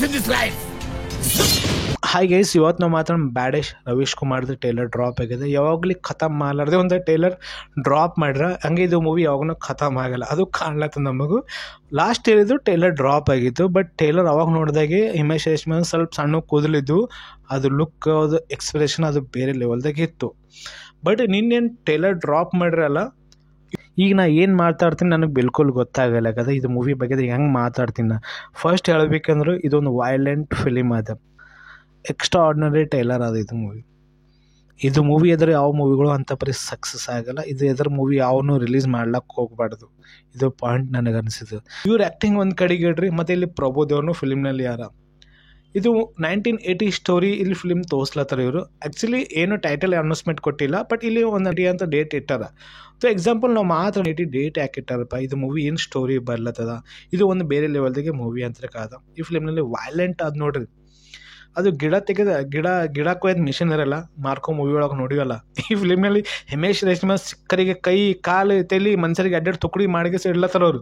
in this life. Hi guys, ಇವತ್ತು ನಾವು ಮಾತಾಡೋಣ ಬ್ಯಾಡೇಶ್ ರವೀಶ್ ಕುಮಾರ್ದು ಟೇಲರ್ ಡ್ರಾಪ್ ಆಗಿದೆ. ಯಾವಾಗಲಿ ಖತಮ್ ಮಾಡಲಾರ್ದೆ ಒಂದು ಟೇಲರ್ ಡ್ರಾಪ್ ಮಾಡ್ರೆ ಹಂಗೆ ಇದು ಮೂವಿ ಯಾವಾಗೂ ಖತಮ್ ಆಗಲ್ಲ. ಅದು ಕಾಣ್ಲತ್ತ ನಮಗೂ. ಲಾಸ್ಟ್ ಇಯರ್ ಟೇಲರ್ ಡ್ರಾಪ್ ಆಗಿತ್ತು. ಬಟ್ ಟೇಲರ್ ಅವಾಗ ನೋಡಿದಾಗೆ ಹಿಮೇಶ್ ರೇಷ್ಮೆ ಸ್ವಲ್ಪ ಸಣ್ಣ ಕೂದಲಿದ್ದು, ಅದು ಲುಕ್, ಅದು ಎಕ್ಸ್ಪ್ರೆಷನ್ ಅದು ಬೇರೆ ಲೆವೆಲ್ದಾಗೆ ಇತ್ತು. ಬಟ್ ನಿನ್ನೇನು ಟೇಲರ್ ಡ್ರಾಪ್ ಮಾಡ್ರಲ್ಲ, ಈಗ ನಾ ಏನು ಮಾತಾಡ್ತೀನಿ ನನಗೆ ಬಿಲ್ಕುಲ್ ಗೊತ್ತಾಗಲ್ಲ ಕದ ಇದು ಮೂವಿ ಬಗ್ಗೆ ಹೆಂಗೆ ಮಾತಾಡ್ತೀನಿ. ನಾ ಫಸ್ಟ್ ಹೇಳ್ಬೇಕಂದ್ರೆ ಇದೊಂದು ವೈಲೆಂಟ್ ಫಿಲಿಮ್ ಅದ. ಎಕ್ಸ್ಟ್ರಾ ಆರ್ಡಿನರಿ ಟೈಲರ್ ಅದು ಇದು ಮೂವಿ ಎದುರು ಯಾವ ಮೂವಿಗಳು ಅಂಥ ಪರಿ ಸಕ್ಸಸ್ ಆಗಲ್ಲ. ಇದು ಎದುರು ಮೂವಿ ಯಾವನು ರಿಲೀಸ್ ಮಾಡ್ಲಕ್ಕೆ ಹೋಗ್ಬಾರ್ದು. ಇದು ಪಾಯಿಂಟ್ ನನಗೆ ಅನಿಸಿದ್ದು. ಇವ್ರ ಆ್ಯಕ್ಟಿಂಗ್ ಒಂದು ಕಡೆಗೆ ಇಡ್ರಿ, ಮತ್ತು ಇಲ್ಲಿ ಪ್ರಭುದೇವನು ಫಿಲಿಮ್ನಲ್ಲಿ ಯಾರ. ಇದು 1980 ಸ್ಟೋರಿ ಇಲ್ಲಿ ಫಿಲ್ಮ್ ತೋರಿಸ್ಲತ್ತಾರ ಇವರು. ಆ್ಯಕ್ಚುಲಿ ಏನು ಟೈಟಲ್ ಅನೌನ್ಸ್ಮೆಂಟ್ ಕೊಟ್ಟಿಲ್ಲ, ಬಟ್ ಇಲ್ಲಿ ಒಂದು ಅಡಿ ಅಂತ ಡೇಟ್ ಇಟ್ಟಾರ. ಸೊ ಎಕ್ಸಾಂಪಲ್ ನಾವು ಮಾತ್ರ ಡೇಟ್ ಯಾಕೆ ಇಟ್ಟಾರಪ್ಪ, ಇದು ಮೂವಿ ಏನು ಸ್ಟೋರಿ ಬರ್ಲತ್ತದ, ಇದು ಒಂದು ಬೇರೆ ಲೆವೆಲ್ದಾಗೆ ಮೂವಿ ಅಂತ ಕಾದ. ಈ ಫಿಲ್ಮ್ನಲ್ಲಿ ವೈಲೆಂಟ್ ಅದು ನೋಡ್ರಿ. ಅದು ಗಿಡ ಕೊಯ್ದು ಮಿಷನ್ ಇರಲ್ಲ, ಮಾರ್ಕೋ ಮೂವಿ ಒಳಗೆ ನೋಡಿವಲ್ಲ. ಈ ಫಿಲ್ಮ್ನಲ್ಲಿ ಹಿಮೇಶ್ ರೇಷ್ಮೆ ಸಿಕ್ಕರಿಗೆ ಕೈ ಕಾಲು ತಲೆ ಮನುಷ್ಯರಿಗೆ ಅಡ್ಡಾಡಿ ತುಕಡಿ ಮಾಡಿಗೆ ಇಡ್ಲತ್ತಾರ ಅವರು.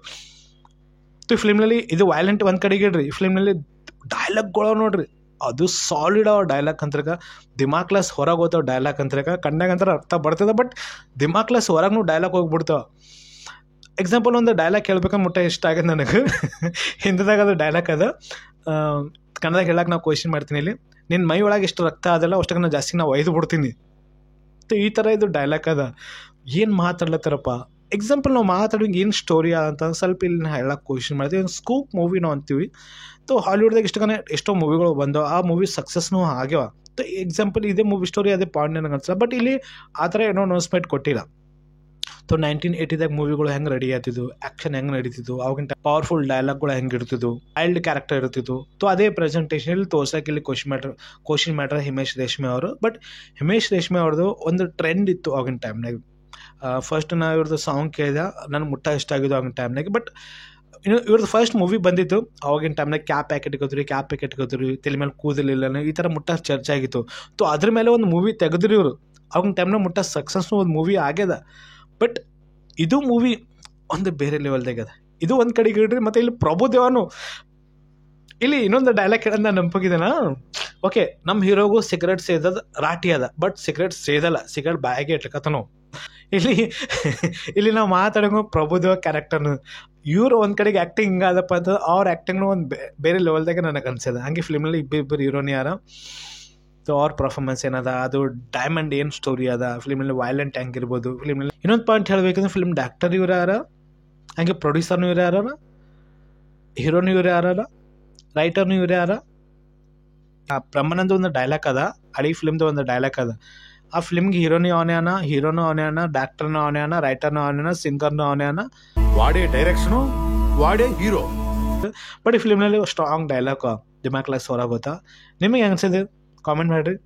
ಈ ಫಿಲ್ಮ್ನಲ್ಲಿ ಇದು ವೈಲೆಂಟ್ ಒಂದು ಕಡೆಗೆ ಇಡ್ರಿ. ಈ ಫಿಲ್ಮ್ನಲ್ಲಿ ಡೈಲಾಗ್ಗಳು ನೋಡ್ರಿ, ಅದು ಸಾಲಿಡ್ ಅವ ಡೈಲಾಗ್ ಅಂತ್ರಕ. ದಿಮಾಕ್ಲೆಸ್ ಹೊರಗೆ ಹೋಗ್ತಾವ ಡೈಲಾಗ್ ಅಂತ್ರಕ. ಕಣ್ಣಾಗಂತರ ಅರ್ಥ ಬರ್ತದೆ, ಬಟ್ ದಿಮಾಕ್ಲೆಸ್ ಹೊರಗೂ ಡೈಲಾಗ್ ಹೋಗ್ಬಿಡ್ತಾವ. ಎಕ್ಸಾಂಪಲ್ ಒಂದು ಡೈಲಾಗ್ ಹೇಳ್ಬೇಕಂದ್ರೆ ಮುಟ್ಟ ಇಷ್ಟ ಆಗಿದೆ ನನಗೆ. ಹಿಂದಿದಾಗ ಅದು ಡೈಲಾಗ್ ಅದ, ಕನ್ನಡದಾಗ ಹೇಳಕ್ಕೆ ನಾವು ಕ್ವಶನ್ ಮಾಡ್ತೀನಿ. ಇಲ್ಲಿ ನಿನ್ನ ಮೈ ಒಳಗೆ ಎಷ್ಟು ರಕ್ತ ಅದಲ್ಲ ಅಷ್ಟಕ್ಕೆ ನಾನು ಜಾಸ್ತಿ ಒಯ್ದು ಬಿಡ್ತೀನಿ. ಈ ಥರ ಇದು ಡೈಲಾಗ್ ಅದ. ಏನು ಮಾತಾಡ್ಲತ್ತಾರಪ್ಪ. ಎಕ್ಸಾಂಪಲ್ ನಾವು ಮಾತಾಡೋಂಗೆ ಏನು ಸ್ಟೋರಿ ಅಂತ ಸ್ವಲ್ಪ ಇಲ್ಲಿ ನಾವು ಹೇಳಕ್ಕೆ ಕ್ವಶನ್ ಮಾಡ್ತೀವಿ. ಒಂದು ಸ್ಕೂಪ್ ಮೂವಿ ನಾವು ಅಂತೀವಿ. ಸೊ ಹಾಲಿವುಡ್ದಾಗ ಎಷ್ಟೋ ಮೂವಿಗಳು ಬಂದವು, ಆ ಮೂವಿ ಸಕ್ಸಸ್ನೂ ಆಗ್ಯಾವ. ಸೊ ಎಕ್ಸಾಂಪಲ್ ಇದೇ ಮೂವಿ ಸ್ಟೋರಿ ಅದೇ ಪಾಯಿಂಟ್ ನನಗೆ ಅನ್ಸಲ್ಲ. ಬಟ್ ಇಲ್ಲಿ ಆ ಥರ ಏನೋ ಅನೌನ್ಸ್ಮೆಂಟ್ ಕೊಟ್ಟಿಲ್ಲ. ಸೊ 1980ದಾಗ ಮೂವಿಗಳು ಹೆಂಗೆ ರೆಡಿ ಆಗ್ತಿದ್ವು, ಆ್ಯಕ್ಷನ್ ಹೆಂಗೆ ನಡೀತಿದ್ವು, ಅವಾಗಿನ ಪವರ್ಫುಲ್ ಡೈಲಾಗ್ಗಳು ಹೆಂಗೆ ಇರ್ತಿದ್ವು, ವೈಲ್ಡ್ ಕ್ಯಾರೆಕ್ಟರ್ ಇರ್ತಿದ್ವು. ಸೊ ಅದೇ ಪ್ರೆಸೆಂಟೇಷನ್ ಇಲ್ಲಿ ತೋರ್ಸಕ್ಕೆ ಇಲ್ಲಿ ಕ್ವಶನ್ ಮ್ಯಾಟ್ರ್ ಹಿಮೇಶ್ ರೇಷ್ಮೆ ಅವರು. ಬಟ್ ಹಿಮೇಶ್ ರೇಷ್ಮೆ ಅವ್ರದ್ದು ಒಂದು ಟ್ರೆಂಡ್ ಇತ್ತು ಆಗಿನ ಟೈಮ್ನಾಗ. ಫಸ್ಟ್ ನಾ ಇವ್ರದ್ದು ಸಾಂಗ್ ಕೇಳಿದೆ, ನನಗೆ ಮುಟ್ಟ ಇಷ್ಟ ಆಗಿದ್ದು ಆಗಿನ ಟೈಮ್ನಾಗ. ಬಟ್ ಇವ್ರದ್ದು ಫಸ್ಟ್ ಮೂವಿ ಬಂದಿತ್ತು ಅವಾಗಿನ ಟೈಮ್ನಾಗ. ಕ್ಯಾಪ್ ಹಾಕಿಟ್ಕೋದ್ರಿ, ತಲೆ ಮೇಲೆ ಕೂದಲಿಲ್ಲ, ಈ ಥರ ಮುಟ್ಟ ಚರ್ಚೆ ಆಗಿತ್ತು. ಸೊ ಅದ್ರ ಮೇಲೆ ಒಂದು ಮೂವಿ ತೆಗೆದ್ರಿ ಇವರು. ಅವಾಗಿನ ಟೈಮ್ನಾಗ ಮುಟ್ಟ ಸಕ್ಸಸ್ನು ಒಂದು ಮೂವಿ ಆಗ್ಯದ. ಬಟ್ ಇದು ಮೂವಿ ಒಂದು ಬೇರೆ ಲೆವೆಲ್ದಾಗ ಅದ. ಇದು ಒಂದು ಕಡೆಗೆ ಇಡ್ರಿ. ಮತ್ತು ಇಲ್ಲಿ ಪ್ರಭುದೇವನು ಇಲ್ಲಿ ಇನ್ನೊಂದು ಡೈಲಾಗ್ ಹೇಳೋದು ನಾನು ನಂಬಿಕಿದ್ದೇನ. ಓಕೆ, ನಮ್ಮ ಹೀರೋಗೂ ಸಿಗರೇಟ್ ಸೇದದ ರಾಟಿ ಅದ, ಬಟ್ ಸಿಗರೇಟ್ ಸೇದಲ್ಲ, ಸಿಗರೇಟ್ ಬಾಯಿಗೆ ಇಟ್ಕತನೋ. ಇಲ್ಲಿ ನಾವು ಮಾತಾಡೋ ಪ್ರಭುದೇವ ಕ್ಯಾರೆಕ್ಟರ್ನು ಇವರು ಒಂದು ಕಡೆಗೆ ಆ್ಯಕ್ಟಿಂಗ್ ಹಿಂಗಾದಪ್ಪ ಅಂತ ಅವ್ರ ಆ್ಯಕ್ಟಿಂಗ್ನು ಒಂದು ಬೇರೆ ಲೆವೆಲ್ದಾಗೆ ನನಗೆ ಅನ್ಸದ. ಹಂಗೆ ಫಿಲ್ಮ್ನಲ್ಲಿ ಇಬ್ಬರು ಹೀರೋನಿ ಯಾರ. ಸೊ ಅವ್ರ ಪರ್ಫಾರ್ಮೆನ್ಸ್ ಏನದ, ಅದು ಡೈಮಂಡ್ ಏನು ಸ್ಟೋರಿ ಅದ, ಫಿಲ್ಮಲ್ಲಿ ವೈಲೆಂಟ್ ಹೆಂಗಿರ್ಬೋದು. ಫಿಲ್ಮಲ್ಲಿ ಇನ್ನೊಂದು ಪಾಯಿಂಟ್ ಹೇಳ್ಬೇಕಂದ್ರೆ ಫಿಲ್ಮ್ ಡೈರೆಕ್ಟರ್ ಇವ್ರು ಯಾರ, ಹಂಗೆ ಪ್ರೊಡ್ಯೂಸರ್ನು ಇವ್ರು ಯಾರ, ಹೀರೋನು ಇವ್ರು ಯಾರ, ರೈಟರ್ನು ಇವ್ರು ಯಾರ. ಬ್ರಹ್ಮಾನಂದ ಒಂದು ಡೈಲಾಗ್ ಅದ, ಅಡಿ ಫಿಲ್ಮ್ದು ಒಂದು ಡೈಲಾಗ್ ಅದ. ಆ ಫಿಲ್ಮ್ಗೆ ಹೀರೋನು ಅವನೇ, ಡೈರೆಕ್ಟರ್ನು ಅವನೇ, ರೈಟರ್ನು ಅವನೇ, ಸಿಂಗರ್ನು ಅವನೇ. ವಾಡೇ ಡೈರೆಕ್ಷನು, ವಾಡೇ ಹೀರೋ. ಬಟ್ ಈ ಫಿಲ್ಮ್ನಲ್ಲಿ ಸ್ಟ್ರಾಂಗ್ ಡೈಲಾಗ್ ದಿಮಾಕ್ಲಾಸ್ ಹೊರಗೆ ಗೊತ್ತಾ. ನಿಮಗೆ ಹೆಂಗೆ ಅನ್ಸಿದೆ ಕಾಮೆಂಟ್ ಮಾಡಿರಿ.